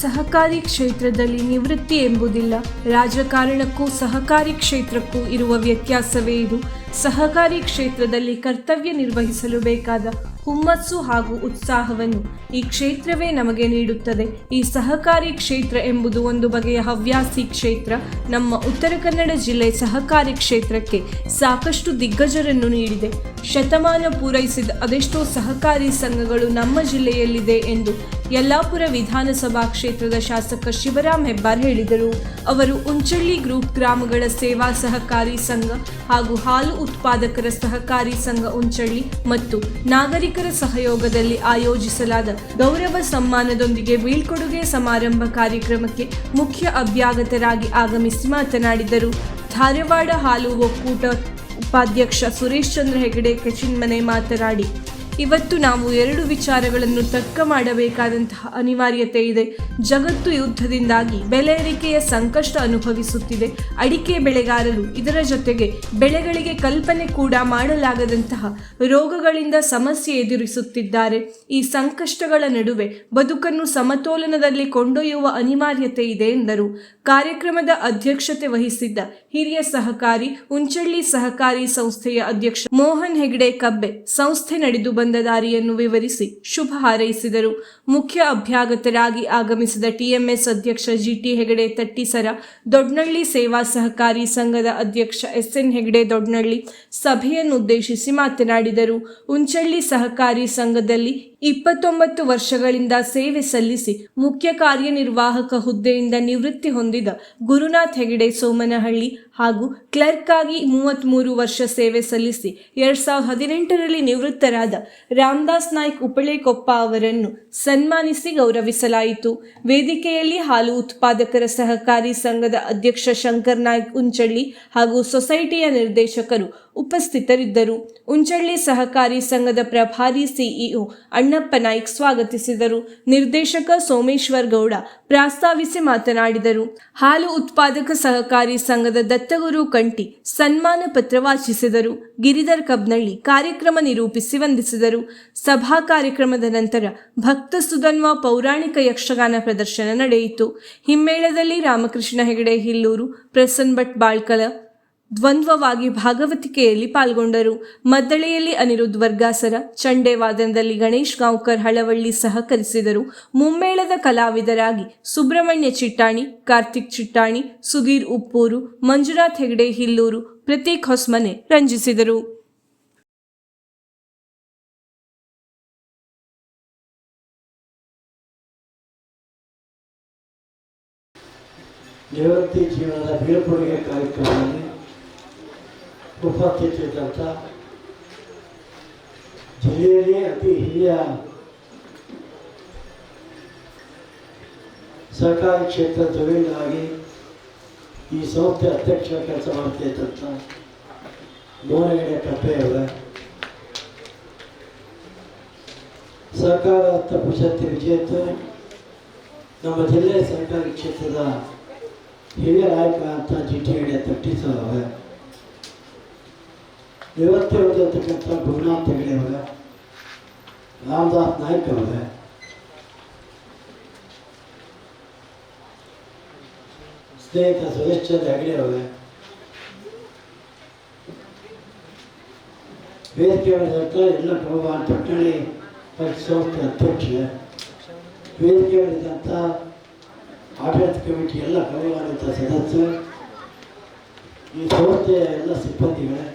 ಸಹಕಾರಿ ಕ್ಷೇತ್ರದಲ್ಲಿ ನಿವೃತ್ತಿ ಎಂಬುದಿಲ್ಲ. ರಾಜಕಾರಣಕ್ಕೂ ಸಹಕಾರಿ ಕ್ಷೇತ್ರಕ್ಕೂ ಇರುವ ವ್ಯತ್ಯಾಸವೇ ಇದು. ಸಹಕಾರಿ ಕ್ಷೇತ್ರದಲ್ಲಿ ಕರ್ತವ್ಯ ನಿರ್ವಹಿಸಲು ಬೇಕಾದ ಹುಮ್ಮಸ್ಸು ಹಾಗೂ ಉತ್ಸಾಹವನ್ನು ಈ ಕ್ಷೇತ್ರವೇ ನಮಗೆ ನೀಡುತ್ತದೆ. ಈ ಸಹಕಾರಿ ಕ್ಷೇತ್ರ ಎಂಬುದು ಒಂದು ಬಗೆಯ ಹವ್ಯಾಸಿ ಕ್ಷೇತ್ರ. ನಮ್ಮ ಉತ್ತರ ಕನ್ನಡ ಜಿಲ್ಲೆ ಸಹಕಾರಿ ಕ್ಷೇತ್ರಕ್ಕೆ ಸಾಕಷ್ಟು ದಿಗ್ಗಜರನ್ನು ನೀಡಿದೆ. ಶತಮಾನ ಪೂರೈಸಿದ ಅದೆಷ್ಟೋ ಸಹಕಾರಿ ಸಂಘಗಳು ನಮ್ಮ ಜಿಲ್ಲೆಯಲ್ಲಿದೆ ಎಂದು ಯಲ್ಲಾಪುರ ವಿಧಾನಸಭಾ ಕ್ಷೇತ್ರದ ಶಾಸಕ ಶಿವರಾಮ್ ಹೆಬ್ಬಾರ್ ಹೇಳಿದರು. ಅವರು ಉಂಚಳ್ಳಿ ಗ್ರೂಪ್ ಗ್ರಾಮಗಳ ಸೇವಾ ಸಹಕಾರಿ ಸಂಘ ಹಾಗೂ ಹಾಲು ಉತ್ಪಾದಕರ ಸಹಕಾರಿ ಸಂಘ ಉಂಚಳ್ಳಿ ಮತ್ತು ನಾಗರಿಕರ ಸಹಯೋಗದಲ್ಲಿ ಆಯೋಜಿಸಲಾದ ಗೌರವ ಸಮ್ಮಾನದೊಂದಿಗೆ ಬೀಳ್ಕೊಡುಗೆ ಸಮಾರಂಭ ಕಾರ್ಯಕ್ರಮಕ್ಕೆ ಮುಖ್ಯ ಅಭ್ಯಾಗತರಾಗಿ ಆಗಮಿಸಿ ಮಾತನಾಡಿದರು. ಧಾರವಾಡ ಹಾಲು ಒಕ್ಕೂಟ ಉಪಾಧ್ಯಕ್ಷ ಸುರೇಶ್ ಚಂದ್ರ ಹೆಗಡೆ ಕೆಚಿನ್ಮನೆ ಮಾತನಾಡಿ, ಇವತ್ತು ನಾವು 2 ವಿಚಾರಗಳನ್ನು ತರ್ಕ ಮಾಡಬೇಕಾದಂತಹ ಅನಿವಾರ್ಯತೆ ಇದೆ. ಜಗತ್ತು ಯುದ್ಧದಿಂದಾಗಿ ಬೆಲೆ ಏರಿಕೆಯ ಸಂಕಷ್ಟ ಅನುಭವಿಸುತ್ತಿದೆ. ಅಡಿಕೆ ಬೆಳೆಗಾರರು ಇದರ ಜೊತೆಗೆ ಬೆಳೆಗಳಿಗೆ ಕಲ್ಪನೆ ಕೂಡ ಮಾಡಲಾಗದಂತಹ ರೋಗಗಳಿಂದ ಸಮಸ್ಯೆ ಎದುರಿಸುತ್ತಿದ್ದಾರೆ. ಈ ಸಂಕಷ್ಟಗಳ ನಡುವೆ ಬದುಕನ್ನು ಸಮತೋಲನದಲ್ಲಿ ಕೊಂಡೊಯ್ಯುವ ಅನಿವಾರ್ಯತೆ ಇದೆ ಎಂದರು. ಕಾರ್ಯಕ್ರಮದ ಅಧ್ಯಕ್ಷತೆ ವಹಿಸಿದ್ದ ಹಿರಿಯ ಸಹಕಾರಿ ಉಂಚಳ್ಳಿ ಸಹಕಾರಿ ಸಂಸ್ಥೆಯ ಅಧ್ಯಕ್ಷ ಮೋಹನ್ ಹೆಗಡೆ ಕಬ್ಬೆ ಸಂಸ್ಥೆ ನಡೆದು ಬಂದ ದಾರಿಯನ್ನು ವಿವರಿಸಿ ಶುಭ ಹಾರೈಸಿದರು. ಮುಖ್ಯ ಅಭ್ಯಾಗತರಾಗಿ ಆಗಮಿಸಿದ ಟಿಎಂಎಸ್ ಅಧ್ಯಕ್ಷ ಜಿಟಿ ಹೆಗಡೆ ತಟ್ಟಿಸರ, ದೊಡ್ನಳ್ಳಿ ಸೇವಾ ಸಹಕಾರಿ ಸಂಘದ ಅಧ್ಯಕ್ಷ ಎಸ್ಎನ್ ಹೆಗಡೆ ದೊಡ್ನಳ್ಳಿ ಸಭೆಯನ್ನುದ್ದೇಶಿಸಿ ಮಾತನಾಡಿದರು. ಉಂಚಳ್ಳಿ ಸಹಕಾರಿ ಸಂಘದಲ್ಲಿ 29 ವರ್ಷಗಳಿಂದ ಸೇವೆ ಸಲ್ಲಿಸಿ ಮುಖ್ಯ ಕಾರ್ಯನಿರ್ವಾಹಕ ಹುದ್ದೆಯಿಂದ ನಿವೃತ್ತಿ ಹೊಂದಿದ ಗುರುನಾಥ್ ಹೆಗಡೆ ಸೋಮನಹಳ್ಳಿ ಹಾಗೂ ಕ್ಲರ್ಕ್ ಆಗಿ 33 ವರ್ಷ ಸೇವೆ ಸಲ್ಲಿಸಿ 2018ರಲ್ಲಿ ನಿವೃತ್ತರಾದ ರಾಮದಾಸ್ ನಾಯ್ಕ್ ಉಪಳೆಕೊಪ್ಪ ಅವರನ್ನು ಸನ್ಮಾನಿಸಿ ಗೌರವಿಸಲಾಯಿತು. ವೇದಿಕೆಯಲ್ಲಿ ಹಾಲು ಉತ್ಪಾದಕರ ಸಹಕಾರಿ ಸಂಘದ ಅಧ್ಯಕ್ಷ ಶಂಕರ್ ನಾಯ್ಕ್ ಉಂಚಳ್ಳಿ ಹಾಗೂ ಸೊಸೈಟಿಯ ನಿರ್ದೇಶಕರು ಉಪಸ್ಥಿತರಿದ್ದರು. ಉಂಚಳ್ಳಿ ಸಹಕಾರಿ ಸಂಘದ ಪ್ರಭಾರಿ ಸಿಇಒ ಅಣ್ಣಪ್ಪ ನಾಯ್ಕ್ ಸ್ವಾಗತಿಸಿದರು. ನಿರ್ದೇಶಕ ಸೋಮೇಶ್ವರ್ ಗೌಡ ಪ್ರಾಸ್ತಾವಿಸಿ ಮಾತನಾಡಿದರು. ಹಾಲು ಉತ್ಪಾದಕ ಸಹಕಾರಿ ಸಂಘದ ದತ್ತಗುರು ಕಂಟಿ ಸನ್ಮಾನ ಪತ್ರ ವಾಚಿಸಿದರು. ಗಿರಿಧರ್ ಕಬ್ನಳ್ಳಿ ಕಾರ್ಯಕ್ರಮ ನಿರೂಪಿಸಿ ವಂದಿಸಿದರು. ಸಭಾ ಕಾರ್ಯಕ್ರಮದ ನಂತರ ಭಕ್ತ ಸುಧನ್ವ ಪೌರಾಣಿಕ ಯಕ್ಷಗಾನ ಪ್ರದರ್ಶನ ನಡೆಯಿತು. ಹಿಮ್ಮೇಳದಲ್ಲಿ ರಾಮಕೃಷ್ಣ ಹೆಗಡೆ ಹಿಲ್ಲೂರು, ಪ್ರಸನ್ ಭಟ್ ಬಾಳ್ಕಲ ದ್ವಂದ್ವವಾಗಿ ಭಾಗವತಿಕೆಯಲ್ಲಿ ಪಾಲ್ಗೊಂಡರು. ಮದ್ದಳೆಯಲ್ಲಿ ಅನಿರುದ್ಧ್ ವರ್ಗಾಸರ, ಚಂಡೆ ವಾದನದಲ್ಲಿ ಗಣೇಶ್ ಗಾಂವ್ಕರ್ ಹಳವಳ್ಳಿ ಸಹಕರಿಸಿದರು. ಮುಮ್ಮೇಳದ ಕಲಾವಿದರಾಗಿ ಸುಬ್ರಹ್ಮಣ್ಯ ಚಿಟ್ಟಾಣಿ, ಕಾರ್ತಿಕ್ ಚಿಟ್ಟಾಣಿ, ಸುಧೀರ್ ಉಪ್ಪೂರು, ಮಂಜುನಾಥ್ ಹೆಗಡೆ ಹಿಲ್ಲೂರು, ಪ್ರತೀಕ್ ಹೊಸ್ಮನೆ ರಂಜಿಸಿದರು. ನಿವೃತ್ತಿ ಜೀವನದ ಬೀಳ್ಕೊಡುಗೆ ಕಾರ್ಯಕ್ರಮದಲ್ಲಿ ಉಪಸ್ಥಿತರಿದ್ದಂಥ ಜಿಲ್ಲೆಯಲ್ಲಿ ಅತಿ ಹಿರಿಯ ಸಹಕಾರಿ ಕ್ಷೇತ್ರ ಧುರೀಣರಾಗಿ ಈ ಸಂಸ್ಥೆ ಅಧ್ಯಕ್ಷ ಕೆಲಸ ಮಾಡ್ತಾ ಇದ್ದಂಥ ಮೋಹನ್ ಹೆಗಡೆ ಕಬ್ಬೆಯವರ, ಸಹಕಾರ ರತ್ನ ಪ್ರಶಸ್ತಿ ವಿಜೇತ ನಮ್ಮ ಜಿಲ್ಲೆಯ ಸಹಕಾರಿ ಕ್ಷೇತ್ರದ ಹಿರಿಯ ನಾಯಕ ಅಂತ ಜಿಟಿ ಹೆಗಡೆ ತಟ್ಟಿಸೋರ, ನಿವೃತ್ತಿ ಹೊಂದಿರತಕ್ಕಂಥ ಗುರುನಾಥ್ ಹೆಗಡೆ ಅವರ, ರಾಮದಾಸ್ ನಾಯ್ಕ್ ಅವರ, ಸ್ನೇಹಿತ ಸುರೇಶ್ ಚಂದ್ರ ಹೆಗಡೆ ಅವರ, ವೇದಿಕೆ ಎಲ್ಲ ಭಗವಾನ್ ಪಟ್ಟಣಿ ಸಂಸ್ಥೆ ಅಧ್ಯಕ್ಷ, ವೇದಿಕೆಯಲ್ಲಿದ್ದಂಥ ಆಡಳಿತ ಕಮಿಟಿ ಎಲ್ಲ ಗೌರವಾನ್ವಿತ ಸದಸ್ಯರು, ಈ ಸಂಸ್ಥೆಯ ಎಲ್ಲ ಸಿಬ್ಬಂದಿಗಳೇ,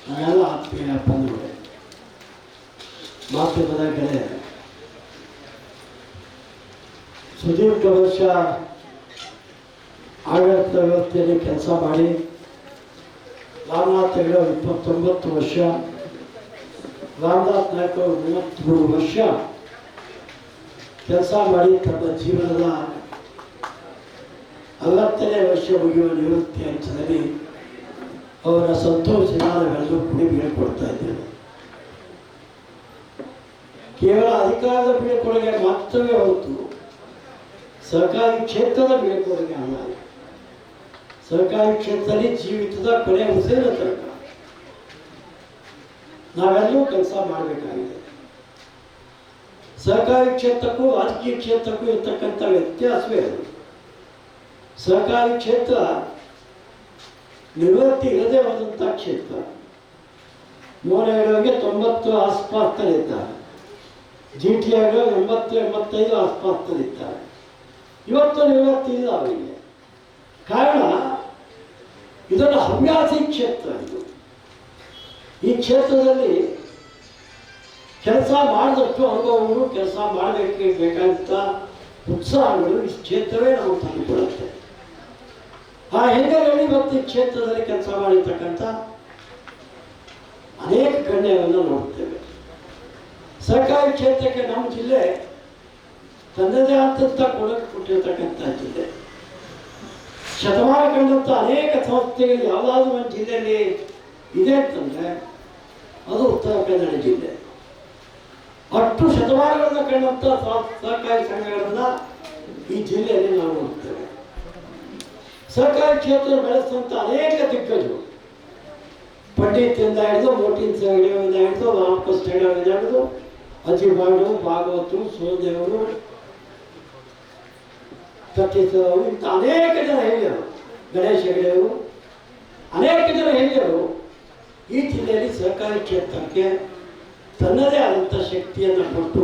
ನನ್ನೆಲ್ಲ ಆತ್ಮೀಯ ಬಂಧುಗಳೇ, ಮಾಧ್ಯಮದ ಗೆಳೆಯರು, ಸುದೀರ್ಘ ವರ್ಷ ಆಡಳಿತ ವ್ಯವಸ್ಥೆಯಲ್ಲಿ ಕೆಲಸ ಮಾಡಿ ರಾಮನಾಥ್ ಹೆಗಡೆ 29 ವರ್ಷ, ರಾಮದಾಸ್ ನಾಯ್ಕ್ ಅವರು 33 ವರ್ಷ ಕೆಲಸ ಮಾಡಿ ತಮ್ಮ ಜೀವನದ 40ನೇ ವರ್ಷ ಮುಗಿಯುವ ನಿವೃತ್ತಿ ಹಂತದಲ್ಲಿ ಅವರ ಸಂತೋಷಗಳನ್ನು ಕೂಡಿ ಬೀಳ್ಕೊಡ್ತಾ ಇದ್ದೇವೆ. ಕೇವಲ ಅಧಿಕಾರದ ಬೀಳ್ಕೊಡುಗೆ ಮಾತ್ರವೇ ಹೊರತು ಸಹಕಾರಿ ಕ್ಷೇತ್ರದ ಬೀಳ್ಕೊಡುಗೆ ಅಲ್ಲ. ಸಹಕಾರಿ ಕ್ಷೇತ್ರದಲ್ಲಿ ಜೀವಿತದ ಕೊನೆ ಉಸಿರಿನ ತನಕ ನಾವೆಲ್ಲರೂ ಕೆಲಸ ಮಾಡಬೇಕಾಗಿದೆ. ಸಹಕಾರಿ ಕ್ಷೇತ್ರಕ್ಕೂ ರಾಜಕೀಯ ಕ್ಷೇತ್ರಕ್ಕೂ ಇರ್ತಕ್ಕಂಥ ವ್ಯತ್ಯಾಸವೇ ಅದು. ಸಹಕಾರಿ ಕ್ಷೇತ್ರ ನಿವೃತ್ತಿ ಇಲ್ಲದೆ ಹೋದಂಥ ಕ್ಷೇತ್ರ. ಮೋಹನ ಹೇಳೋಗೆ 90 ಆಸ್ಪಾಸ್ತಲ್ಲಿದ್ದಾರೆ, GT ಹೇಳೋ 80-85 ಆಸ್ಪಾಸ್ತಲ್ಲಿದ್ದಾರೆ. ಇವತ್ತು ನಿವೃತ್ತಿ ಇಲ್ಲ ಅವರಿಗೆ. ಕಾರಣ ಇದೊಂದು ಹವ್ಯಾಸಿ ಕ್ಷೇತ್ರ. ಇದು ಈ ಕ್ಷೇತ್ರದಲ್ಲಿ ಕೆಲಸ ಮಾಡಿದಷ್ಟು ಅನುಭವಗಳು, ಕೆಲಸ ಮಾಡಬೇಕು ಬೇಕಾದಂಥ ಉತ್ಸಾಹಗಳು ಈ ಕ್ಷೇತ್ರವೇ ನಾವು ತಂದುಕೊಡುತ್ತೆ. ಆ ಹಿನ್ನೆಲೆಯಲ್ಲಿ ಇವತ್ತು ಈ ಕ್ಷೇತ್ರದಲ್ಲಿ ಕೆಲಸ ಮಾಡಿರ್ತಕ್ಕಂಥ ಅನೇಕ ಗಣ್ಯರನ್ನು ನೋಡ್ತೇವೆ. ಸಹಕಾರಿ ಕ್ಷೇತ್ರಕ್ಕೆ ನಮ್ಮ ಜಿಲ್ಲೆ ತನ್ನದೇ ಆದಂಥ ಕೊಡುಗೆ ಕೊಟ್ಟಿರ್ತಕ್ಕಂಥ ಜಿಲ್ಲೆ. ಶತಮಾನ ಕಂಡಂಥ ಅನೇಕ ಸಂಸ್ಥೆಗಳು ಯಾವುದಾದ್ರೂ ಒಂದು ಜಿಲ್ಲೆಯಲ್ಲಿ ಇದೆ ಅಂತಂದರೆ ಅದು ಉತ್ತರ ಕನ್ನಡ ಜಿಲ್ಲೆ. ಅಷ್ಟು ಶತಮಾನಗಳನ್ನು ಕಂಡಂಥ ಸಹಕಾರಿ ಸಂಘಗಳನ್ನು ಈ ಜಿಲ್ಲೆಯಲ್ಲಿ ನಾವು ನೋಡ್ತೇವೆ. ಸಹಕಾರಿ ಕ್ಷೇತ್ರ ಬೆಳೆಸಿದಂಥ ಅನೇಕ ದಿಗ್ಗಜರು, ಪಂಡಿತಿಂದ ಹಿಡಿದು ಮೋಟಿನ್ ಹೆಗಡೆಯಿಂದ ಹಿಡಿದು ರಾಮಕೃಷ್ಣ ಹೆಗಡೆಯಿಂದ ಹಿಡಿದು ಅಜಿಬಾಡು, ಭಾಗವತರು, ಸೋದೇವರು, ಸತ್ಯಸವರು, ಇಂಥ ಅನೇಕ ಜನ ಹಿರಿಯರು, ಗಣೇಶ ಹೆಗಡೆಯವರು, ಅನೇಕ ಜನ ಹಿರಿಯರು ಈ ಜಿಲ್ಲೆಯಲ್ಲಿ ಸಹಕಾರಿ ಕ್ಷೇತ್ರಕ್ಕೆ ತನ್ನದೇ ಆದಂಥ ಶಕ್ತಿಯನ್ನು ಕೊಟ್ಟು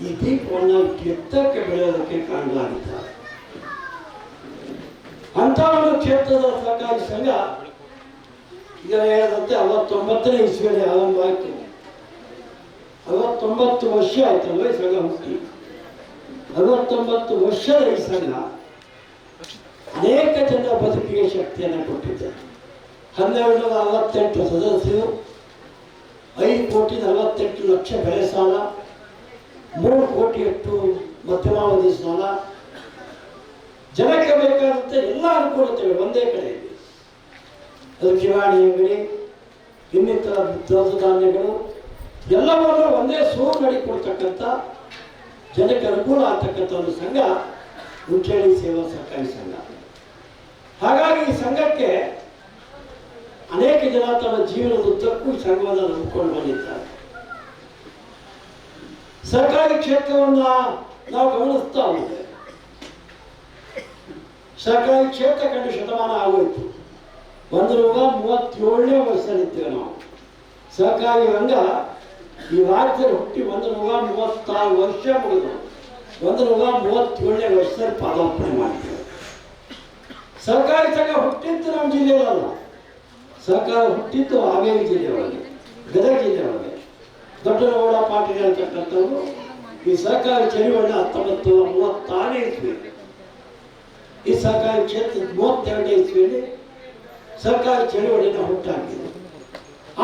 ಈ ದೀಪವನ್ನು ಎತ್ತರಕ್ಕೆ ಬೆಳೆಯೋದಕ್ಕೆ ಕಾರಣರಾಗಿದ್ದಾರೆ. ಅಂಥ ಒಂದು ಕ್ಷೇತ್ರದ ಸಹಕಾರಿ ಸಂಘ ಈಗ ಹೇಳಿದಂತೆ 69ನೇ ಇಸ್ವಿಯಲ್ಲಿ ಆರಂಭ ಆಯಿತು. 69 ವರ್ಷ ಆಯ್ತಲ್ವ ಈ ಸಂಘ ಹುಟ್ಟಿ. 69 ವರ್ಷದ ಈ ಸಂಘ ಅನೇಕ ಜನರ ಬದುಕಿಗೆ ಶಕ್ತಿಯನ್ನು ಕೊಟ್ಟಿದೆ. 1248 ಸದಸ್ಯರು, 5,48,00,000 ಬೆಳೆ ಸಾಲ, 3 ಕೋಟಿಯಷ್ಟು ಮಧ್ಯಮಾವಧಿ ಸಾಲ, ಜನಕ್ಕೆ ಬೇಕಾದಂತೆ ಎಲ್ಲ ಅನುಕೂಲತೆಗಳು ಒಂದೇ ಕಡೆ ಇದೆ. ಅದು ಕಿರಾಣಿ ಅಂಗಡಿ, ಇನ್ನಿತರ ದವಸ ಧಾನ್ಯಗಳು ಎಲ್ಲವನ್ನೂ ಒಂದೇ ಸೂರಿನಡಿ ಕೊಡ್ತಕ್ಕಂಥ, ಜನಕ್ಕೆ ಅನುಕೂಲ ಆಗ್ತಕ್ಕಂಥ ಒಂದು ಸಂಘ ಉಂಚೇಳಿ ಸೇವಾ ಸಹಕಾರಿ ಸಂಘ. ಹಾಗಾಗಿ ಈ ಸಂಘಕ್ಕೆ ಅನೇಕ ಜನ ತಮ್ಮ ಜೀವನದ ಉದ್ದಕ್ಕೂ ಈ ಸಂಘವನ್ನು ನಂಬಿಕೊಂಡು ಬಂದಿದ್ದಾರೆ. ಸಹಕಾರಿ ಕ್ಷೇತ್ರವನ್ನು ನಾವು ಗಮನಿಸ್ತಾ ಹೋದ್ರೆ ಸಹಕಾರಿ ಕ್ಷೇತ್ರ ಕಂಡು ಶತಮಾನ ಆಗೋಯ್ತು. 137ನೇ ವರ್ಷದಲ್ಲಿದ್ದೇವೆ ನಾವು. ಸಹಕಾರಿ ರಂಗ ಈ ರಾಜ್ಯದಲ್ಲಿ ಹುಟ್ಟಿ 136 ವರ್ಷ ಮುಗಿದು 137ನೇ ವರ್ಷದಲ್ಲಿ ಪಾದಾರ್ಪಣೆ ಮಾಡಿದ್ದೇವೆ. ಸಹಕಾರಿ ಸಂಘ ಹುಟ್ಟಿದ್ದು ನಮ್ಮ ಜಿಲ್ಲೆಯಲ್ಲ, ಸಹಕಾರ ಹುಟ್ಟಿದ್ದು ಹಾವೇರಿ ಜಿಲ್ಲೆಯೊಳಗೆ, ಗದಗ ಜಿಲ್ಲೆಯೊಳಗೆ. ದೊಡ್ಡನಗೌಡ ಪಾಟೀಲ್ ಹೇಳ್ತಕ್ಕಂಥವ್ರು ಈ ಸಹಕಾರಿ ಚಳುವಳಿ 1936ನೇ ಇಸ್ವಿ, ಈ ಸಹಕಾರಿ ಕ್ಷೇತ್ರ 32ನೇ ಇಸ್ವಿಯಲ್ಲಿ ಸಹಕಾರಿ ಚಳುವಳಿನ ಹುಟ್ಟಾಕಿದೆ.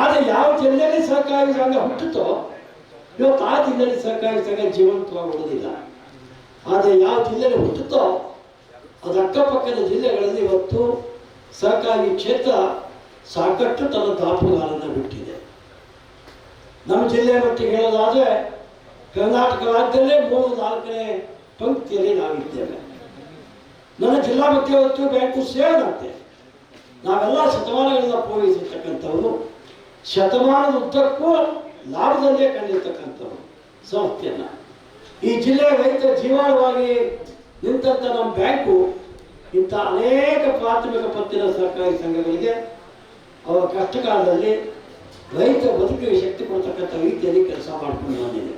ಆದರೆ ಯಾವ ಜಿಲ್ಲೆಯಲ್ಲಿ ಸಹಕಾರಿ ಸಂಘ ಹುಟ್ಟಿತೋ ಇವತ್ತು ಆ ಜಿಲ್ಲೆಯಲ್ಲಿ ಸಹಕಾರಿ ಸಂಘ ಜೀವಂತವಾಗಿ ಉಳಿದಿಲ್ಲ. ಆದರೆ ಯಾವ ಜಿಲ್ಲೆಯಲ್ಲಿ ಹುಟ್ಟುತ್ತೋ ಅದು ಅಕ್ಕಪಕ್ಕದ ಜಿಲ್ಲೆಗಳಲ್ಲಿ ಇವತ್ತು ಸಹಕಾರಿ ಕ್ಷೇತ್ರ ಸಾಕಷ್ಟು ತನ್ನ ದಾಪುಗಾಲನ್ನು ಬಿಟ್ಟಿದೆ. ನಮ್ಮ ಜಿಲ್ಲೆಯ ಮಟ್ಟಿಗೆ ಹೇಳೋದಾದರೆ ಕರ್ನಾಟಕ ರಾಜ್ಯದಲ್ಲೇ 3-4ನೇ ಪಂಕ್ತಿಯಲ್ಲಿ ನಾವಿದ್ದೇವೆ. ನನ್ನ ಜಿಲ್ಲಾ ಮಧ್ಯವರ್ತಿ ಬ್ಯಾಂಕು ಸೇರಿದಂತೆ ನಾವೆಲ್ಲ ಶತಮಾನಗಳಿಂದ ಪೂರೈಸಿರ್ತಕ್ಕಂಥವ್ರು, ಶತಮಾನದ ಉದ್ದಕ್ಕೂ ಲಾಭದಲ್ಲೇ ಕಂಡಿರ್ತಕ್ಕಂಥವ್ರು ಸಂಸ್ಥೆಯನ್ನು. ಈ ಜಿಲ್ಲೆಯ ರೈತರ ಜೀವಾಳವಾಗಿ ನಿಂತಂಥ ನಮ್ಮ ಬ್ಯಾಂಕು ಇಂಥ ಅನೇಕ ಪ್ರಾಥಮಿಕ ಪತ್ತಿನ ಸಹಕಾರಿ ಸಂಘಗಳಿಗೆ ಅವರ ಕಷ್ಟಕಾಲದಲ್ಲಿ ರೈತ ಬದುಕಿಗೆ ಶಕ್ತಿ ಕೊಡ್ತಕ್ಕಂಥ ರೀತಿಯಲ್ಲಿ ಕೆಲಸ ಮಾಡ್ಕೊಂಡು ಬಂದಿದೆ.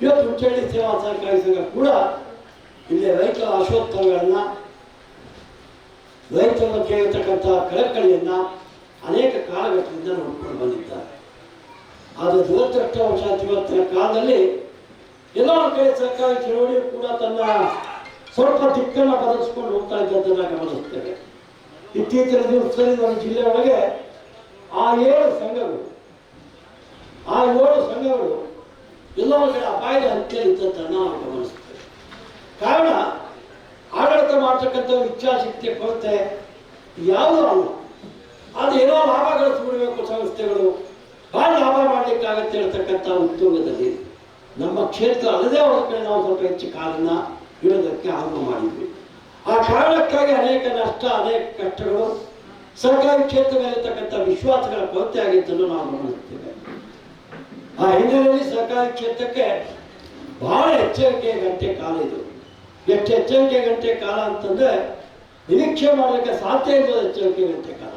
ಇವತ್ತು ಉಂಚಳ್ಳಿ ಸೇವಾ ಸಹಕಾರಿ ಸಂಘ ಕೂಡ ಇಲ್ಲಿ ರೈತರ ಆಶೋತ್ತರಗಳನ್ನು, ರೈತರ ಬಗ್ಗೆ ಇರತಕ್ಕಂಥ ಕಳಕಳಿಯನ್ನು ಅನೇಕ ಕಾಲಘಟ್ಟದಿಂದ ನೋಡ್ಕೊಂಡು ಬಂದಿದ್ದಾರೆ. ಆದರೆ ದುರದೃಷ್ಟವಶಾತ್ ಇವತ್ತಿನ ಕಾಲದಲ್ಲಿ ಎಲ್ಲೋ ಒಂದು ಕಡೆ ಸರ್ಕಾರಿ ಚಳವಳಿಯು ಕೂಡ ತನ್ನ ಸ್ವಲ್ಪ ದಿಕ್ಕನ್ನು ಬದಲಿಸ್ಕೊಂಡು ಹೋಗ್ತಾ ಇದ್ದದ್ದನ್ನು ಗಮನಿಸ್ತೇವೆ. ಇತ್ತೀಚಿನ ದಿವಸದಲ್ಲಿ ನಮ್ಮ ಜಿಲ್ಲೆಯೊಳಗೆ ಆ 7 ಸಂಘಗಳು ಎಲ್ಲೋ ಒಂದು ಕಡೆ ಅಪಾಯದ ಹಂತದಲ್ಲಿ ಇದ್ದದ್ದನ್ನು ನಾವು ಗಮನಿಸ್ತೇವೆ. ಕಾರಣ ಆಡಳಿತ ಮಾಡ್ತಕ್ಕಂಥವ್ರ ಇಚ್ಛಾಶಕ್ತಿಯ ಕೊರತೆ ಯಾವುದೂ ಅಲ್ಲ. ಅದು ಏನೋ ಲಾಭ ಗಳಿಸ್ಬಿಡಬೇಕು ಸಂಸ್ಥೆಗಳು, ಭಾಳ ಲಾಭ ಮಾಡಲಿಕ್ಕಾಗತ್ತೆ ಹೇಳ್ತಕ್ಕಂಥ ಉದ್ಯೋಗದಲ್ಲಿ ನಮ್ಮ ಕ್ಷೇತ್ರ ಅಲ್ಲದೆ ಹೋದ ಕಡೆ ನಾವು ಸ್ವಲ್ಪ ಹೆಚ್ಚು ಕಾಲನ್ನು ಇಡೋದಕ್ಕೆ ಆರಂಭ ಮಾಡಿದ್ವಿ. ಆ ಕಾರಣಕ್ಕಾಗಿ ಅನೇಕ ನಷ್ಟ, ಅನೇಕ ಕಷ್ಟಗಳು, ಸರ್ಕಾರಿ ಕ್ಷೇತ್ರ ಮೇಲಿರ್ತಕ್ಕಂಥ ವಿಶ್ವಾಸಗಳ ಕೊರತೆ ಆಗಿದ್ದನ್ನು ನಾವು ಗಮನಿಸ್ತೇವೆ. ಆ ಹಿನ್ನೆಲೆಯಲ್ಲಿ ಸರ್ಕಾರಿ ಕ್ಷೇತ್ರಕ್ಕೆ ಬಹಳ ಎಚ್ಚರಿಕೆಯ ಗಂಟೆ ಕಾಲ ಇದು. ಎಷ್ಟು ಎಚ್ಚರಿಕೆ ಗಂಟೆ ಕಾಲ ಅಂತಂದರೆ ನಿರೀಕ್ಷೆ ಮಾಡಲಿಕ್ಕೆ ಸಾಧ್ಯ ಇಲ್ಲದ ಎಚ್ಚರಿಕೆ ಗಂಟೆ ಕಾಲ.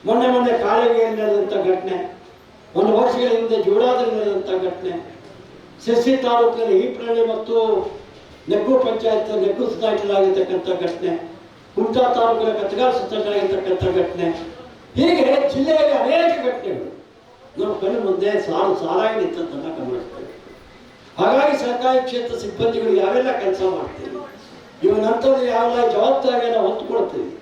ಮೊನ್ನೆ ಕಾಲುವೆಯಲ್ಲಿ ನಡೆದಂಥ ಘಟನೆ, ಒಂದು ವರ್ಷಗಳ ಹಿಂದೆ ಜೋಡಾದಲ್ಲಿ ನಡೆದಂಥ ಘಟನೆ, ಸಿರ್ಸಿ ತಾಲೂಕಿನಲ್ಲಿ ಈಪ್ರಳ್ಳಿ ಮತ್ತು ನೆಗ್ಗು ಪಂಚಾಯತ್ ನೆಗ್ಗು ಸೊಸೈಟಿಲಾಗಿರ್ತಕ್ಕಂಥ ಘಟನೆ, ಕುಮಟಾ ತಾಲೂಕಿನ ಕತ್ಗಾಲ್ ಸೊಸೈಟಿಲಾಗಿರ್ತಕ್ಕಂಥ ಘಟನೆ, ಹೀಗೆ ಜಿಲ್ಲೆಯಲ್ಲಿ ಅನೇಕ ಘಟನೆಗಳು ನಮ್ಮ ಕಣ್ಣು ಮುಂದೆ ಸಾಲಾಗಿ ನಿಂತದ್ದನ್ನು ಗಮನಿಸ್ತೇವೆ. ಹಾಗಾಗಿ ಸರ್ಕಾರಿ ಕ್ಷೇತ್ರ ಸಿಬ್ಬಂದಿಗಳು ಯಾವೆಲ್ಲ ಕೆಲಸ ಮಾಡ್ತೀವಿ, ಇವ ನಂತರದ ಯಾವೆಲ್ಲ ಜವಾಬ್ದಾರಿಯನ್ನು ಹೊತ್ತುಕೊಳ್ತೀವಿ,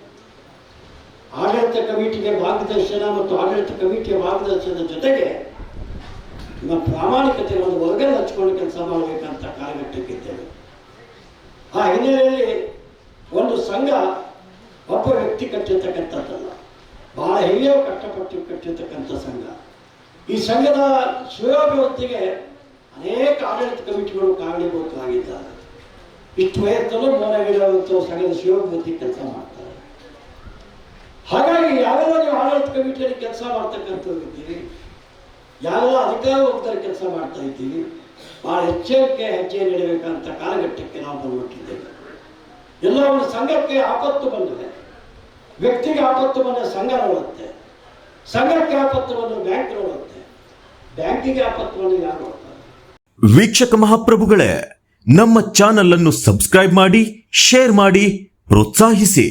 ಆಡಳಿತ ಕಮಿಟಿಗೆ ಮಾರ್ಗದರ್ಶನ ಮತ್ತು ಆಡಳಿತ ಕಮಿಟಿಯ ಮಾರ್ಗದರ್ಶನದ ಜೊತೆಗೆ ನಮ್ಮ ಪ್ರಾಮಾಣಿಕತೆ ಒಂದು ವರ್ಗನ ಹಚ್ಕೊಂಡು ಕೆಲಸ ಮಾಡಬೇಕಂತ ಕಾಲಘಟ್ಟಕ್ಕಿದ್ದೇವೆ. ಆ ಹಿನ್ನೆಲೆಯಲ್ಲಿ ಒಂದು ಸಂಘ ಒಬ್ಬ ವ್ಯಕ್ತಿ ಕಟ್ಟಿರ್ತಕ್ಕಂಥದ್ದಲ್ಲ, ಬಹಳ ಹಿರಿಯ ಕಷ್ಟಪಟ್ಟು ಕಟ್ಟಿರ್ತಕ್ಕಂಥ ಸಂಘ. ಈ ಸಂಘದ ಶ್ರೇಯೋಭಿವೃದ್ಧಿಗೆ ಅನೇಕ ಆಡಳಿತ ಕಮಿಟಿಗಳು ಕಾರಣೀಭೂತರಾಗಿದ್ದಾರೆ. ಇಷ್ಟು ವಯಸ್ಸಲ್ಲೂ ಮೌನಗಿರುವಂಥ ಸಂಘದ ಶ್ರೇಯೋಭಿವೃದ್ಧಿ ಕೆಲಸ ಮಾಡ್ತಾರೆ. ಹಾಗಾಗಿ ಯಾವೆಲ್ಲ ನೀವು ಆಡಳಿತ ಕಮಿಟಿಯಲ್ಲಿ ಕೆಲಸ ಮಾಡ್ತಕ್ಕಂಥವ್ರು ಇದ್ದೀವಿ, ಯಾವೆಲ್ಲ ಅಧಿಕಾರ ಹೋಗ್ತಾರೆ ಕೆಲಸ ಮಾಡ್ತಾ ಇದ್ದೀವಿ, ಭಾಳ ಎಚ್ಚರಿಕೆ ಹೆಜ್ಜೆ ನೀಡಬೇಕಂತ ಕಾಲಘಟ್ಟಕ್ಕೆ ನಾವು ಬಂದುಬಿಟ್ಟಿದ್ದೇವೆ. ಎಲ್ಲ ಒಂದು ಸಂಘಕ್ಕೆ ಆಪತ್ತು ಬಂದರೆ, ವ್ಯಕ್ತಿಗೆ ಆಪತ್ತು ಬಂದರೆ ಸಂಘ ನೋಡುತ್ತೆ, ಸಂಘಕ್ಕೆ ಆಪತ್ತು ಬಂದರೆ ಬ್ಯಾಂಕ್ ನೋಡುತ್ತೆ, ಬ್ಯಾಂಕಿಗೆ ಆಪತ್ತು ಬಂದರೆ ಯಾರು ನೋಡ್ತಾರೆ? ವೀಕ್ಷಕ ಮಹಾಪ್ರಭುಗಳೇ, ನಮ್ಮ ಚಾನಲ್ ಅನ್ನು ಸಬ್ಸ್ಕ್ರೈಬ್ ಮಾಡಿ, ಶೇರ್ ಮಾಡಿ, ಪ್ರೋತ್ಸಾಹಿಸಿ.